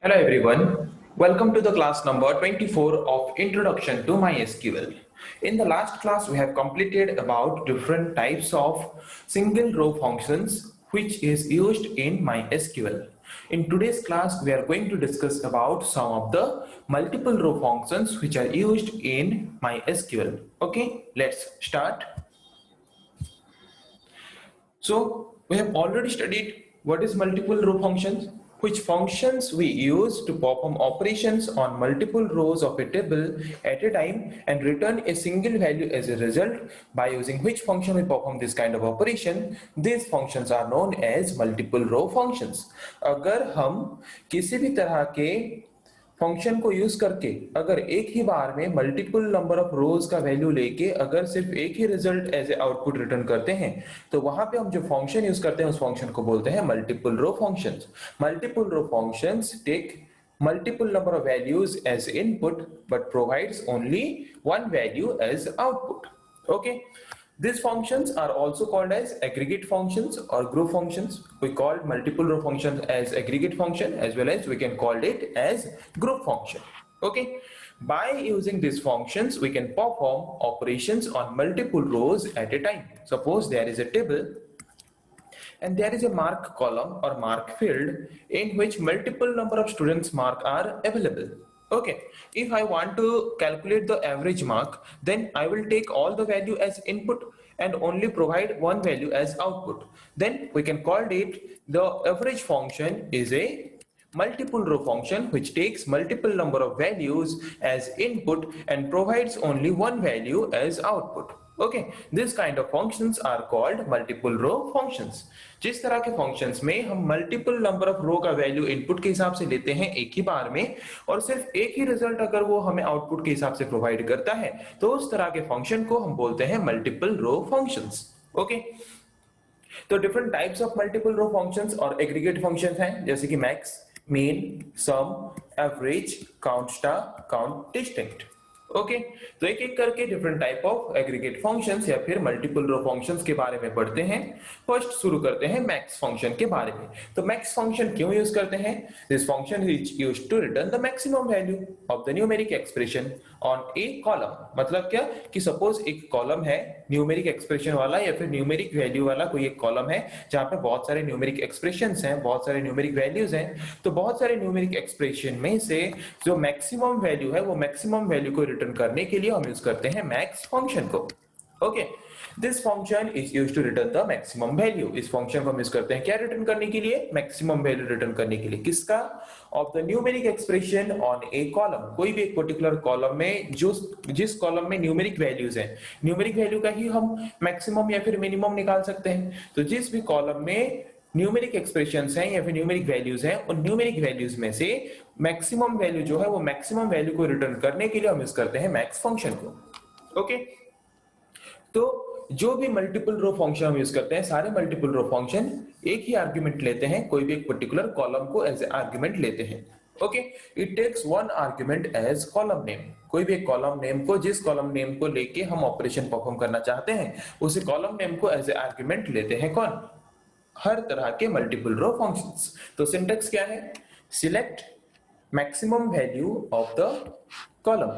Hello everyone, welcome to the class number 24 of Introduction to MySQL. In the last class we have completed about different types of single row functions which is used in MySQL. In today's class we are going to discuss about some of the multiple row functions which are used in MySQL. Okay, let's start. So we have already studied what is multiple row functions, which functions we use to perform operations on multiple rows of a table at a time and return a single value as a result. By using which function we perform this kind of operation, these functions are known as multiple row functions. अगर हम किसी भी तरह के function को use करके अगर एक ही बार में मल्टीपल नंबर ऑफ रोज का वैल्यू लेके अगर सिर्फ एक ही result as a output return करते हैं तो वहां पे हम जो फंक्शन यूज करते हैं उस फंक्शन को बोलते हैं multiple row functions. Multiple row functions take multiple number of values as input but provides only one value as output. Okay, these functions are also called as aggregate functions or group functions. We call multiple row functions as aggregate function, as well as we can call it as group function. Okay, by using these functions we can perform operations on multiple rows at a time. Suppose there is a table and there is a mark column or mark field in which multiple number of students mark are available. Okay, if I want to calculate the average mark, then I will take all the value as input and only provide one value as output. Then we can call it the average function is a multiple row function which takes multiple number of values as input and provides only one value as output. Okay, this kind of functions are called multiple row functions. जिस तरह के functions में हम multiple number of row का value input के हिसाब से लेते हैं एक ही बार में और सिर्फ एक ही result अगर वो हमें output के हिसाब से provide करता है तो उस तरह के function को हम बोलते हैं multiple row functions. Okay, तो different types of multiple row functions और aggregate functions हैं जैसे कि max, mean, sum, average, count star, count distinct. Okay तो एक एक करके different type of aggregate functions या फिर मल्टीपल रो फंक्शंस के बारे में पढ़ते हैं। फर्स्ट शुरू करते हैं मैक्स फंक्शन के बारे में। तो मैक्स फंक्शन क्यों यूज करते हैं? This function is used to return the maximum value of the numeric expression on a column. मतलब क्या कि सपोज एक कॉलम है न्यूमेरिक एक्सप्रेशन वाला या फिर न्यूमेरिक वैल्यू वाला कोई एक कॉलम है जहां पे बहुत सारे न्यूमेरिक एक्सप्रेशंस हैं, बहुत सारे न्यूमेरिक वैल्यूज हैं। तो बहुत सारे न्यूमेरिक एक्सप्रेशन में से जो मैक्सिमम वैल्यू है वो मैक्सिमम वैल्यू को रिटर्न करने के लिए हम यूज करते हैं मैक्स फंक्शन को। Okay, this function is used to return the maximum value. इस फंक्शन को हम यूज करते हैं क्या रिटर्न करने के लिए? मैक्सिमम वैल्यू रिटर्न करने के लिए। किसका? Of the numeric expression on a column. कोई भी एक पर्टिकुलर कॉलम में जो जिस कॉलम में न्यूमेरिक वैल्यूज हैं, न्यूमेरिक वैल्यू का ही हम मैक्सिमम या फिर मिनिमम निकाल सकते हैं। तो जिस भी कॉलम में न्यूमेरिक एक्सप्रेशंस हैं या फिर न्यूमेरिक वैल्यूज हैं उन न्यूमेरिक वैल्यूज में से मैक्सिमम वैल्यू जो है वो मैक्सिमम वैल्यू को रिटर्न करने के लिए हम यूज करते हैं मैक्स फंक्शन को। ओके, तो जो भी मल्टीपल रो फंक्शन हम यूज करते हैं सारे मल्टीपल रो फंक्शन एक ही आर्गुमेंट लेते हैं, कोई भी एक पर्टिकुलर कॉलम को एज ए आर्गुमेंट लेते हैं। Okay, it takes one argument as column name. कोई भी एक कॉलम नेम को जिस कॉलम नेम को लेके हम ऑपरेशन परफॉर्म करना चाहते हैं उसी कॉलम नेम को एज ए आर्गुमेंट लेते हैं कौन? हर तरह के मल्टीपल रो फंक्शंस। तो सिंटैक्स क्या है? Select maximum value of the column.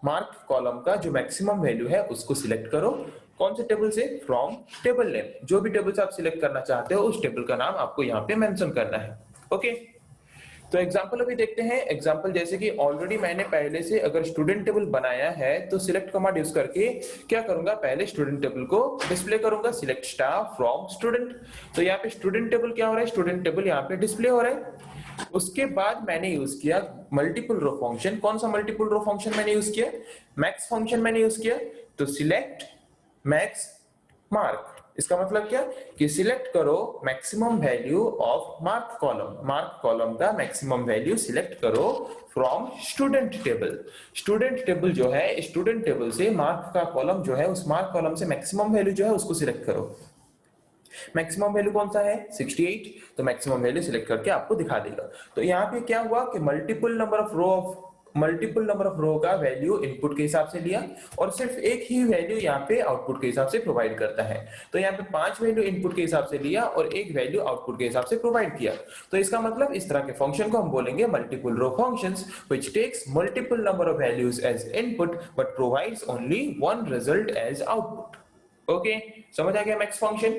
Mark column का जो मैक्सिमम वैल्यू है उसको सिलेक्ट करो। कौन से टेबल से? From table name. जो भी टेबल से आप सिलेक्ट करना चाहते हो उस टेबल का नाम आपको यहाँ पे मेंशन करना है। ओके, तो एग्जांपल अभी देखते हैं। एग्जांपल जैसे कि ऑलरेडी मैंने पहले से अगर स्टूडेंट टेबल बनाया है तो सिलेक्ट कमांड यूज करके क्या करूंगा? पहले स्टूडेंट टेबल को डिस्प्ले करूंगा, सिलेक्ट स्टार फ्रॉम स्टूडेंट। तो यहाँ पे स्टूडेंट टेबल क्या हो रहा है? स्टूडेंट टेबल यहाँ पे डिस्प्ले हो रहा है। उसके बाद मैंने यूज किया मल्टीपल रो फंक्शन। कौन सा मल्टीपल रो फंक्शन मैंने यूज किया? मैक्स फंक्शन मैंने यूज किया। तो सिलेक्ट मैक्स मार्क। इसका मतलब क्या कि सिलेक्ट करो maximum value of mark column. Mark column का मैक्सिमम वैल्यू सिलेक्ट करो from student table. Student table जो है, स्टूडेंट टेबल से मार्क का कॉलम जो है उस मार्क कॉलम से मैक्सिमम वैल्यू जो है उसको सिलेक्ट करो। मैक्सिमम वैल्यू कौन सा है? 68। तो मैक्सिमम वैल्यू सिलेक्ट करके आपको दिखा देगा। तो यहाँ पे क्या हुआ कि multiple number of row of multiple number of row का वैल्यू इनपुट के हिसाब से लिया और सिर्फ एक ही वैल्यू यहाँ पे आउटपुट के हिसाब से प्रोवाइड करता है। तो यहाँ पे 5 वैल्यू इनपुट के हिसाब से लिया और एक वैल्यू आउटपुट के हिसाब से प्रोवाइड किया। तो इसका मतलब इस तरह के फंक्शन को हम बोलेंगे multiple row functions which takes multiple number of values as input but provides only one result as output. Okay, समझ आ गया मैक्स फंक्शन।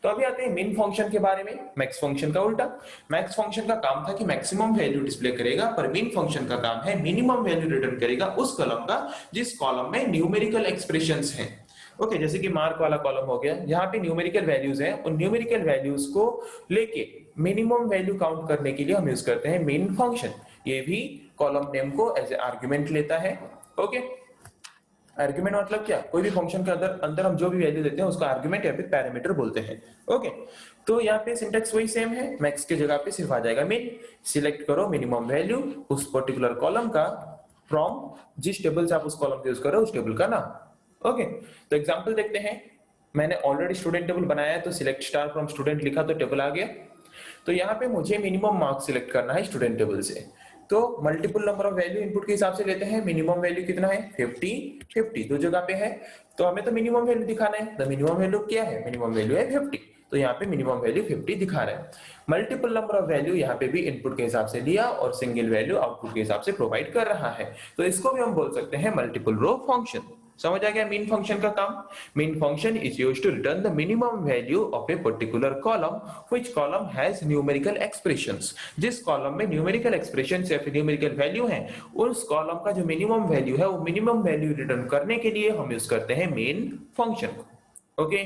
तो अभी आते हैं मिन फंक्शन के बारे में। मैक्स फंक्शन का उल्टा। मैक्स फंक्शन का काम था कि मैक्सिमम वैल्यू डिस्प्ले करेगा, पर मिन फंक्शन का काम है मिनिमम वैल्यू रिटर्न करेगा उस कॉलम का जिस कॉलम में न्यूमेरिकल एक्सप्रेशंस हैं। ओके, जैसे कि मार्क वाला कॉलम हो गया, यहाँ पे न्यूमेरिकल वैल्यूज हैं, उन न्यूमेरिकल वैल्यूज को लेके मिनिमम वैल्यू काउंट करने के लिए हम यूज करते हैं मिन फंक्शन। ये भी कॉलम नेम को एज ए आर्गुमेंट लेता है। ओके, आर्गुमेंट मतलब क्या, कोई भी फंक्शन के अंदर हम जो भी वैल्यू देते हैं उसको आर्गुमेंट या फिर पैरामीटर बोलते हैं। ओके, तो यहाँ पे सिंटेक्स वही सेम है, मैक्स के जगह पे सिर्फ आ जाएगा मिन। सिलेक्ट करो मिनिमम वैल्यू उस पर्टिकुलर कॉलम का फ्रॉम जिस टेबल से आप उस कॉलम को यूज करो उस टेबल का नाम। ओके, तो एग्जांपल देखते हैं। मैंने ऑलरेडी स्टूडेंट टेबल बनाया है तो सिलेक्ट स्टार फ्रॉम स्टूडेंट लिखा तो टेबल आ गया। तो यहाँ पे मुझे मिनिमम मार्क्स सिलेक्ट करना है स्टूडेंट टेबल से। तो multiple number of value input के हिसाब से लेते हैं। मिनिमम वैल्यू कितना है 50, 50 दो जगह पे है, तो हमें तो मिनिमम वैल्यू दिखाना है। तो मिनिमम वैल्यू क्या है, मिनिमम वैल्यू है 50, तो यहाँ पे मिनिमम वैल्यू 50 दिखा रहा है। मल्टीपल नंबर ऑफ वैल्यू यहाँ पे भी इनपुट के हिसाब से लिया और सिंगल वैल्यू आउटपुट के हिसाब से प्रोवाइड कर रहा है, तो इसको भी हम बोल सकते हैं मल्टीपल रो फंक्शन। समझ आ गया मीन फंक्शन का काम। Min function is used to return the minimum value of a particular column which column has numerical expressions. जिस कॉलम में न्यूमेरिकल एक्सप्रेशंस या फिर न्यूमेरिकल वैल्यू है, उस कॉलम का जो मिनिमम वैल्यू है वो मिनिमम वैल्यू रिटर्न करने के लिए हम यूज करते हैं मेन फंक्शन को। ओके,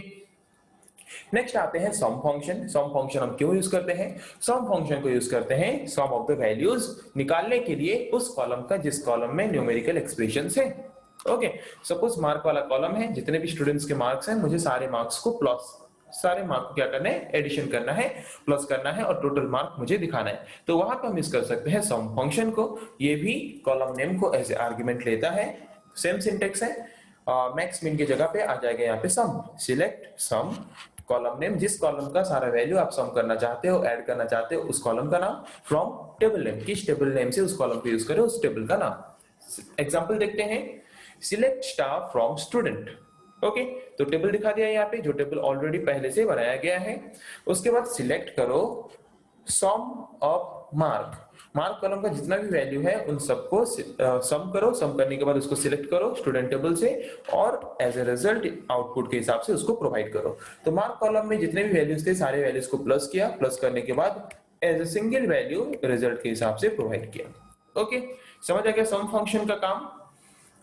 नेक्स्ट आते हैं सम फंक्शन। सम फंक्शन हम क्यों यूज करते हैं, सम फंक्शन को यूज करते हैं सम ऑफ द वैल्यूज निकालने के लिए उस कॉलम का जिस कॉलम में न्यूमेरिकल एक्सप्रेशंस है। ओके, सपोज मार्क वाला कॉलम है, जितने भी स्टूडेंट्स के मार्क्स हैं मुझे सारे मार्क्स को प्लस, सारे मार्क को क्या करना है, एडिशन करना है, प्लस करना है और टोटल मार्क मुझे दिखाना है। तो वहां पे हम यूज कर सकते हैं सम फंक्शन को। ये भी कॉलम नेम को एज ए आर्गुमेंट लेता है। सेम सिंटेक्स है, मैक्स मिन की जगह पे आ जाएगा यहाँ पे सम। सिलेक्ट सम कॉलम नेम, जिस कॉलम का सारा वैल्यू आप सम करना चाहते हो, ऐड करना चाहते हो, उस कॉलम का नाम। फ्रॉम टेबल नेम, किस टेबल नेम से उस कॉलम को यूज करें उस टेबल का नाम। एग्जांपल देखते हैं। Select star from student. Okay, तो टेबल दिखा दिया यहाँ पे, जो टेबल ऑलरेडी पहले से बनाया गया है। उसके बाद सिलेक्ट करो सम ऑफ मार्क। मार्क कॉलम का जितना भी वैल्यू है उन सबको सम करो। सम करने के बाद उसको सिलेक्ट करो स्टूडेंट टेबल से और एज ए रिजल्ट आउटपुट के हिसाब से उसको प्रोवाइड करो। तो मार्क कॉलम में जितने भी वैल्यूज थे सारे वैल्यूज को प्लस किया, प्लस करने के बाद as a single value result के हिसाब से प्रोवाइड किया। ओके, समझ आ गया सम फंक्शन का काम।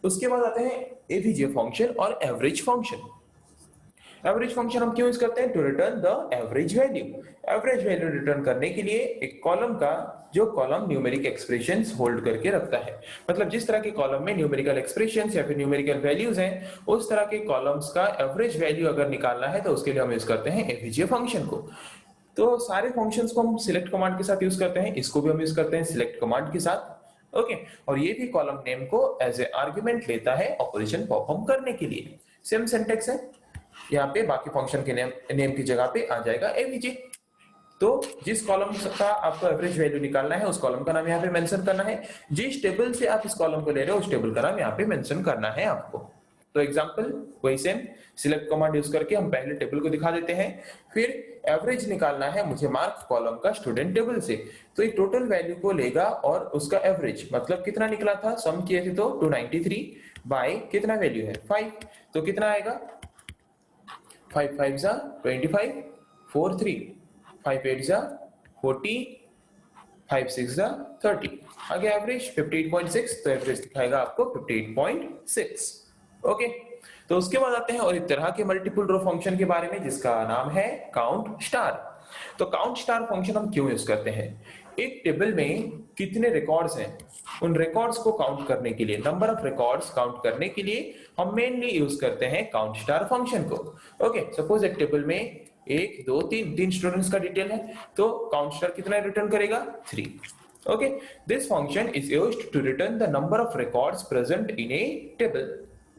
उसके बाद आते हैं एवीजे फंक्शन और एवरेज फंक्शन। एवरेज फंक्शन हम क्यों यूज करते हैं, to return the average value. Average value return करने के लिए एक कॉलम का जो कॉलम न्यूमेरिक एक्सप्रेशंस होल्ड करके रखता है, मतलब जिस तरह के कॉलम में न्यूमेरिकल एक्सप्रेशंस या फिर न्यूमेरिकल वैल्यूज हैं, उस तरह के कॉलम्स का एवरेज वैल्यू अगर निकालना है तो उसके लिए हम यूज करते हैं एवीजे फंक्शन को। तो सारे फंक्शंस को हम सिलेक्ट कमांड के साथ यूज करते हैं, इसको भी हम यूज करते हैं सिलेक्ट कमांड के साथ। ओके, और ये भी कॉलम नेम को एज ए आर्गुमेंट लेता है ऑपरेशन परफॉर्म करने के लिए। सेम सिंटेक्स है, यहाँ पे बाकी फंक्शन के नेम की जगह पे आ जाएगा एवीजे। तो जिस कॉलम का आपको एवरेज वैल्यू निकालना है उस कॉलम का नाम यहाँ पे मेंशन करना है, जिस टेबल से आप इस कॉलम को ले रहे हो उस टेबल का नाम यहाँ पे मेंशन करना है आपको। तो एग्जांपल वही सेम, सिलेक्ट कमांड यूज करके हम पहले टेबल को दिखा देते हैं, फिर एवरेज निकालना है मुझे मार्क कॉलम का स्टूडेंट टेबल से। तो ये टोटल वैल्यू को लेगा और उसका एवरेज, मतलब कितना निकला था, सम किए थे तो 293 बाय कितना वैल्यू है 5, तो कितना आएगा 5 5 जा 25, 4 3, 5 8 जा 40, 5 6 जा 30, आगे एवरेज 58.6, तो एवरेज दिखाएगा आपको 58.6। ओके, तो उसके बाद आते हैं और एक तरह के मल्टीपल रो फंक्शन के बारे में जिसका नाम है काउंट स्टार। तो काउंट स्टार फंक्शन हम क्यों यूज करते हैं, एक टेबल में कितने रिकॉर्ड्स हैं उन रिकॉर्ड्स को काउंट करने के लिए, नंबर ऑफ रिकॉर्ड्स काउंट करने के लिए हम मेनली यूज करते हैं काउंट स्टार फंक्शन को। ओके, सपोज एक टेबल में 1 2 3 तीन स्टूडेंट्स का डिटेल है, तो काउंट स्टार कितना रिटर्न करेगा 3। Okay, this function is used to return the number of records present in a table.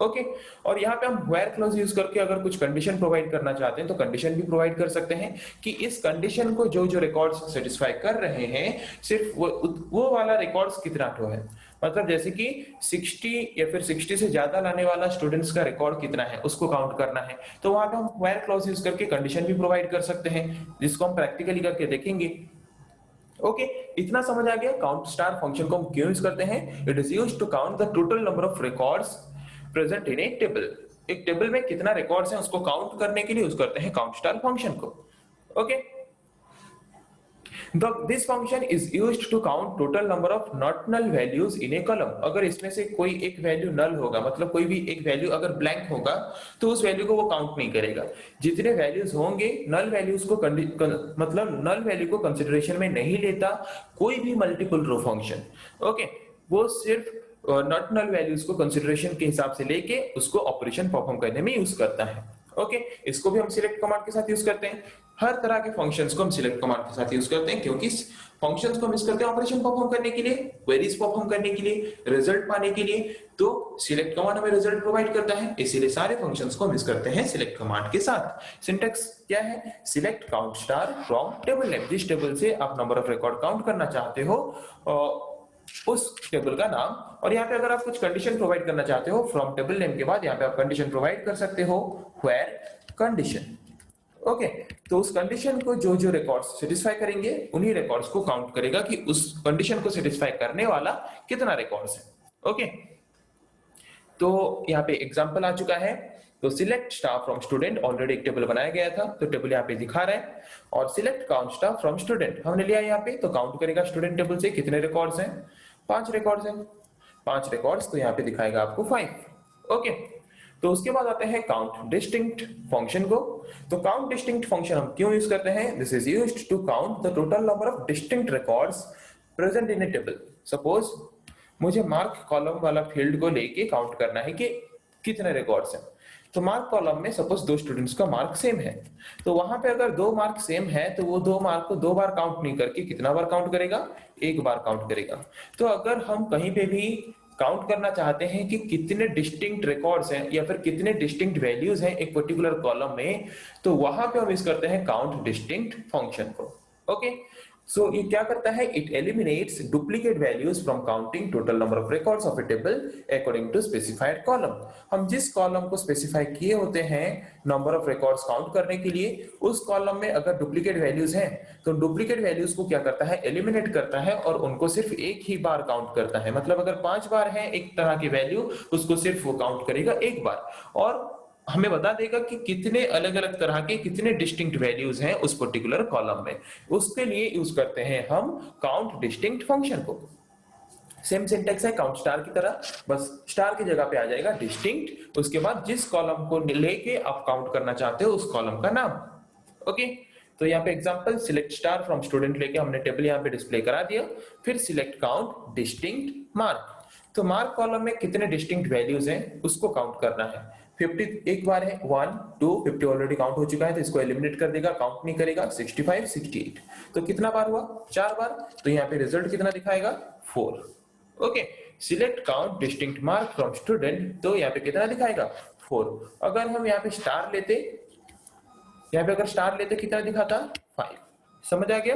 Okay. और यहाँ पे हम व्हेयर क्लॉज यूज करके अगर कुछ कंडीशन प्रोवाइड करना चाहते हैं तो कंडीशन भी प्रोवाइड कर सकते हैं कि इस कंडीशन को जो जो रिकॉर्ड्स सेटिस्फाई कर रहे हैं सिर्फ वो वाला रिकॉर्ड्स कितना ठो है। मतलब जैसे कि 60 या फिर 60 से ज्यादा लाने वाला स्टूडेंट्स का रिकॉर्ड कितना है उसको काउंट करना है, तो वहां पे हम व्हेयर क्लॉज यूज करके कंडीशन भी प्रोवाइड कर सकते हैं, जिसको हम प्रैक्टिकली करके देखेंगे। ओके, इतना समझ आ गया काउंट स्टार फंक्शन को हम क्यों यूज करते हैं। It is used to count the total number of records present in a table. एक टेबल में कितना रिकॉर्ड्स हैं उसको काउंट करने के लिए यूज करते हैं काउंट स्टार फंक्शन को। Okay, this function is used to count total number of not null values in a column। अगर इसमें से कोई एक वैल्यू नल होगा, मतलब कोई भी एक वैल्यू अगर ब्लैंक होगा तो उस वैल्यू को वो काउंट नहीं करेगा। जितने वैल्यूज होंगे नल वैल्यूज को मतलब नल वैल्यू को कंसिडरेशन में नहीं लेता कोई भी मल्टीपल रो फंक्शन। ओके, वो सिर्फ नॉट नल वैल्यूज को कंसिडरेशन के हिसाब से लेके उसको ऑपरेशन परफॉर्म करने में यूज करता है। ओके, इसको भी हम सिलेक्ट कमांड के साथ यूज करते हैं। हर तरह के फंक्शंस को हम सिलेक्ट कमांड के साथ यूज करते हैं, क्योंकि फंक्शंस को हम यूज करते हैं ऑपरेशन परफॉर्म करने के लिए, क्वेरीज परफॉर्म करने के लिए, रिजल्ट पाने के लिए। तो सिलेक्ट कमांड हमें रिजल्ट प्रोवाइड करता है, इसीलिए सारे फंक्शंस को हम यूज करते हैं सिलेक्ट कमांड के साथ। सिंटैक्स क्या है, select count star from table name. जिस टेबल से आप नंबर ऑफ रिकॉर्ड काउंट करना चाहते हो उस टेबल का नाम। और यहाँ पे अगर आप कुछ कंडीशन प्रोवाइड करना चाहते हो फ्रॉम टेबल नेम के बाद यहाँ पे आप कंडीशन प्रोवाइड कर सकते हो व्हेयर कंडीशन। ओके, तो उस कंडीशन को जो जो रिकॉर्ड्स सेटिस्फाई करेंगे उन्हीं रिकॉर्ड्स को काउंट करेगा कि उस कंडीशन को सेटिस्फाई करने वाला कितना रिकॉर्ड्स है। ओके, तो यहाँ पे एग्जांपल आ चुका है। तो select star from student already एक टेबल बनाया गया था, तो टेबल यहाँ पे दिखा रहा है। और select count star from student हमने लिया यहाँ पे, तो काउंट करेगा स्टूडेंट टेबल से कितने रिकॉर्ड्स हैं, 5 रिकॉर्ड्स हैं। 5 रिकॉर्ड्स, तो यहाँ पे दिखाएगा आपको 5। ओके, तो उसके बाद आते हैं काउंट डिस्टिंक्ट फंक्शन को। तो काउंट डिस्टिंक्ट फंक्शन हम क्यों यूज करते हैं, this is used to count the total number of distinct records present in a table. Suppose मुझे मार्क कॉलम वाला फील्ड को लेके काउंट करना है कि कितने रिकॉर्ड्स हैं। तो मार्क कॉलम में सपोज 2 स्टूडेंट्स का मार्क सेम है, तो वहां पे अगर 2 मार्क सेम है तो वो 2 मार्क को 2 बार काउंट नहीं करके कितना बार काउंट करेगा, 1 बार काउंट करेगा। तो अगर हम कहीं पे भी काउंट करना चाहते हैं कि कितने डिस्टिंक्ट रिकॉर्ड्स हैं या फिर कितने डिस्टिंक्ट वैल्यूज हैं एक पर्टिकुलर कॉलम में, तो वहां पे हम यूज करते हैं काउंट डिस्टिंक्ट फंक्शन को। ओके, सो ये क्या करता है, it eliminates duplicate values from counting total number of records of a table according to specified column. हम जिस कॉलम को स्पेसिफाई किए होते हैं नंबर ऑफ रिकॉर्ड्स काउंट करने के लिए, उस कॉलम में अगर डुप्लीकेट वैल्यूज हैं तो डुप्लीकेट वैल्यूज को क्या करता है, एलिमिनेट करता है और उनको सिर्फ एक ही बार काउंट करता है। मतलब अगर 5 बार है एक तरह की वैल्यू, उसको सिर्फ वो काउंट करेगा 1 बार और हमें बता देगा कि कितने अलग अलग तरह के कितने डिस्टिंक्ट वैल्यूज हैं उस पर्टिकुलर कॉलम में। उसके लिए यूज करते हैं हम काउंट डिस्टिंक्ट फंक्शन को। सेम सिंटेक्स है काउंट स्टार की तरह, बस स्टार की जगह पे आ जाएगा डिस्टिंक्ट, उसके बाद जिस कॉलम को लेके आप काउंट करना चाहते हो उस कॉलम का नाम। ओके, तो यहाँ पे example select star from student लेके हमने टेबल यहाँ पे डिस्प्ले करा दिया। फिर सिलेक्ट काउंट डिस्टिंक्ट मार्क, तो मार्क कॉलम में कितने डिस्टिंक्ट वैल्यूज हैं उसको काउंट करना है। 50 एक बार है, 1 2 50 ऑलरेडी काउंट हो चुका है, तो इसको एलिमिनेट कर देगा, काउंट नहीं करेगा। 65 68, तो कितना बार हुआ, 4 बार, तो यहाँ पे रिजल्ट कितना दिखाएगा, 4। Okay, select count distinct mark from student, तो यहाँ पे कितना दिखाएगा, 4। अगर हम यहाँ पे स्टार लेते, यहाँ पे अगर स्टार लेते कितना दिखाता, 5। समझ आ गया।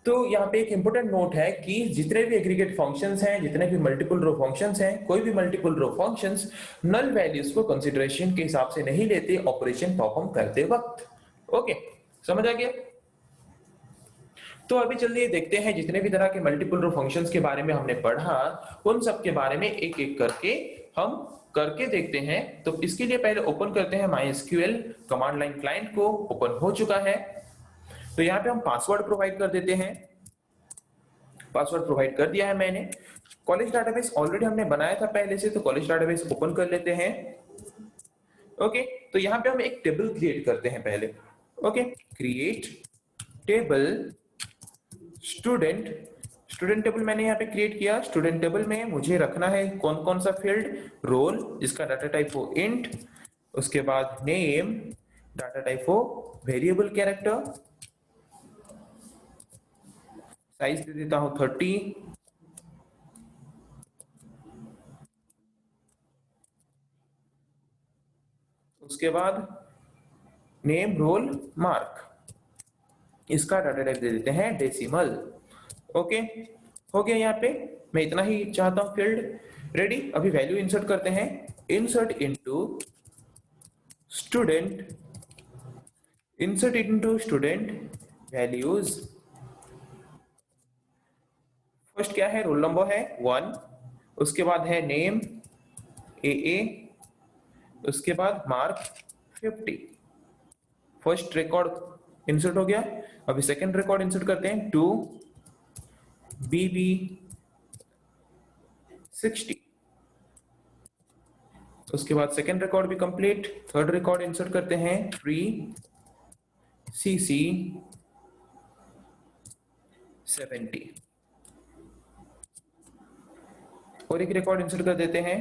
तो यहाँ पे एक इंपॉर्टेंट नोट है कि जितने भी एग्रीगेट फंक्शंस हैं, जितने भी मल्टीपल रो फंक्शंस हैं, कोई भी multiple row functions null values को कंसीडरेशन के हिसाब से नहीं लेते ऑपरेशन परफॉर्म करते वक्त। ओके, समझ आ गया। तो अभी चलिए देखते हैं जितने भी तरह के मल्टीपल रो फंक्शंस के बारे में हमने पढ़ा, उन सब के बारे में एक एक करके हम करके देखते हैं। तो इसके लिए पहले ओपन करते हैं MySQL कमांड लाइन क्लाइंट को, ओपन हो चुका है। तो यहाँ पे हम पासवर्ड प्रोवाइड कर देते हैं, पासवर्ड प्रोवाइड कर दिया है मैंने। कॉलेज डाटाबेस ऑलरेडी हमने बनाया था पहले से, तो कॉलेज डाटाबेस ओपन कर लेते हैं। ओके, तो यहाँ पे हम एक टेबल क्रिएट करते हैं पहले। Okay, create table student, student table मैंने यहाँ पे क्रिएट किया। स्टूडेंट टेबल में मुझे रखना है कौन कौन सा फील्ड, रोल जिसका डाटा टाइप हो इंट, उसके बाद नेम, डाटा टाइप हो वेरिएबल कैरेक्टर, साइज दे देता हूं 30, उसके बाद नेम रोल मार्क, इसका डाटा टाइप दे देते हैं डेसिमल। ओके, हो गया। यहाँ पे मैं इतना ही चाहता हूँ फील्ड रेडी। अभी वैल्यू इंसर्ट करते हैं, insert into student, insert into student values. First क्या है, रोल नंबर है 1, उसके बाद है नेम AA, उसके बाद मार्क 50। फर्स्ट रिकॉर्ड इंसर्ट हो गया। अभी सेकंड रिकॉर्ड इंसर्ट करते हैं 2 BB 60। उसके बाद सेकंड रिकॉर्ड भी कंप्लीट। थर्ड रिकॉर्ड इंसर्ट करते हैं 3 CC 70 और एक रिकॉर्ड इंसर्ट कर देते हैं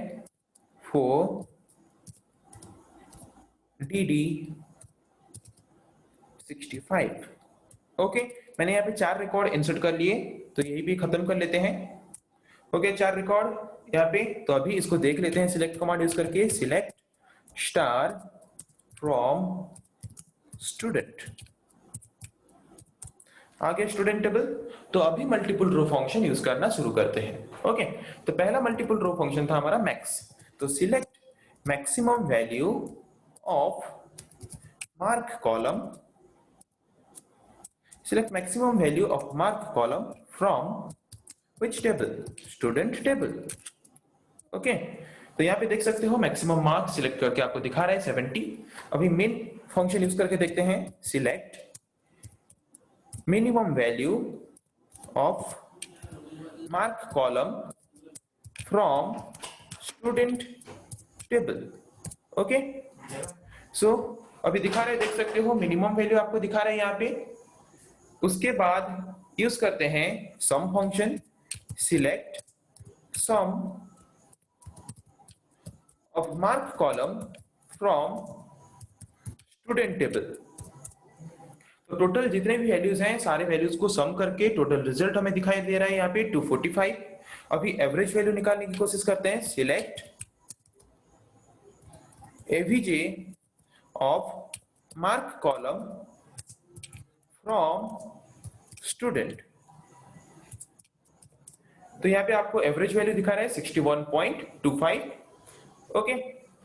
4 DD 65। ओके, मैंने यहाँ पे 4 रिकॉर्ड इंसर्ट कर लिए, तो यही भी खत्म कर लेते हैं। ओके, 4 रिकॉर्ड यहाँ पे। तो अभी इसको देख लेते हैं सिलेक्ट कमांड यूज करके, सिलेक्ट स्टार फ्रॉम स्टूडेंट, आ गया स्टूडेंट टेबल। तो अभी मल्टीपल रो फंक्शन यूज करना शुरू करते हैं। ओके, तो पहला मल्टीपल रो फंक्शन था हमारा मैक्स। तो select maximum value of mark column, select maximum value of mark column from which table, student table। Okay, तो यहाँ पे देख सकते हो मैक्सिमम मार्क सिलेक्ट करके आपको दिखा रहा है 70। अभी मेन फंक्शन यूज करके देखते हैं, select minimum value of mark column from student table. Okay, so अभी दिखा रहे, देख सकते हो मिनिमम वैल्यू आपको दिखा रहे हैं यहाँ पे। उसके बाद यूज करते हैं sum function, select sum of mark column from student table. तो टोटल जितने भी वैल्यूज हैं सारे वैल्यूज को सम करके टोटल रिजल्ट हमें दिखाई दे रहा है यहाँ पे 245। अभी एवरेज वैल्यू निकालने की कोशिश करते हैं, select AVG of mark column from student. तो यहाँ पे आपको एवरेज वैल्यू दिखा रहा है 61.25। ओके,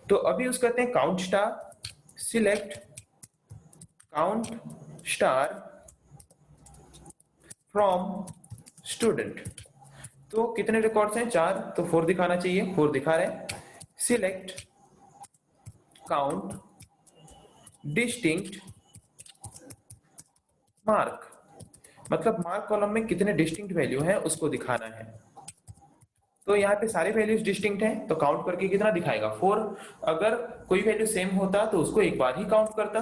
तो अभी यूज करते हैं count star, select count star from student. तो कितने रिकॉर्ड्स हैं, 4, तो 4 दिखाना चाहिए, 4 दिखा रहे हैं। सिलेक्ट काउंट डिस्टिंक्ट मार्क, मतलब मार्क कॉलम में कितने डिस्टिंक्ट वैल्यू हैं उसको दिखाना है। तो यहाँ पे सारे वैल्यूज डिस्टिंक्ट हैं, तो काउंट करके कितना दिखाएगा 4। अगर कोई वैल्यू सेम होता तो उसको एक बार ही काउंट करता।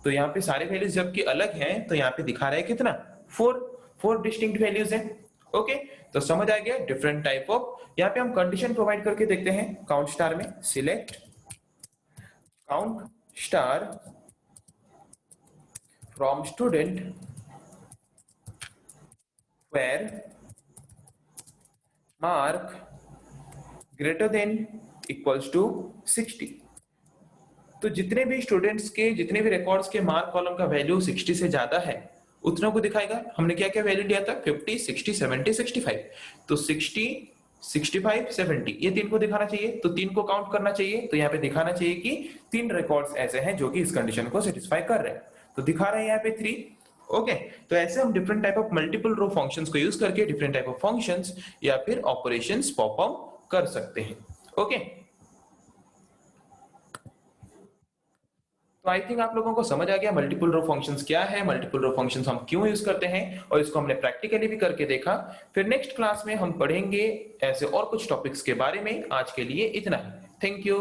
तो यहाँ पे सारे वैल्यूज जबकि अलग हैं तो यहाँ पे दिखा रहा है कितना 4 डिस्टिंक्ट वैल्यूज हैं। ओके, तो समझ आ गया डिफरेंट टाइप ऑफ। यहाँ पे हम कंडीशन प्रोवाइड करके देखते हैं काउंट स्टार में, select count star from student where mark greater than equals to 60। तो जितने भी स्टूडेंट्स के, जितने भी रिकॉर्ड्स के मार्क कॉलम का वैल्यू 60 से ज्यादा है उतनों को दिखाएगा। हमने क्या क्या वैल्यू लिया था, 50, 60, 70, 65। तो 60, 65, 70 ये 3 को दिखाना चाहिए, तो 3 को काउंट करना चाहिए। तो यहाँ पे दिखाना चाहिए कि 3 रिकॉर्ड्स ऐसे हैं जो कि इस कंडीशन को सेटिस्फाई कर रहे हैं, तो दिखा रहे हैं यहाँ पे 3। ओके, तो ऐसे हम different type of multiple row functions को यूज करके डिफरेंट टाइप ऑफ फंक्शंस या फिर ऑपरेशंस परफॉर्म कर सकते हैं। ओके, तो आई थिंक आप लोगों को समझ आ गया मल्टीपल रो फंक्शंस क्या है, मल्टीपल रो फंक्शंस हम क्यों यूज करते हैं, और इसको हमने प्रैक्टिकली भी करके देखा। फिर नेक्स्ट क्लास में हम पढ़ेंगे ऐसे और कुछ टॉपिक्स के बारे में। आज के लिए इतना ही, थैंक यू।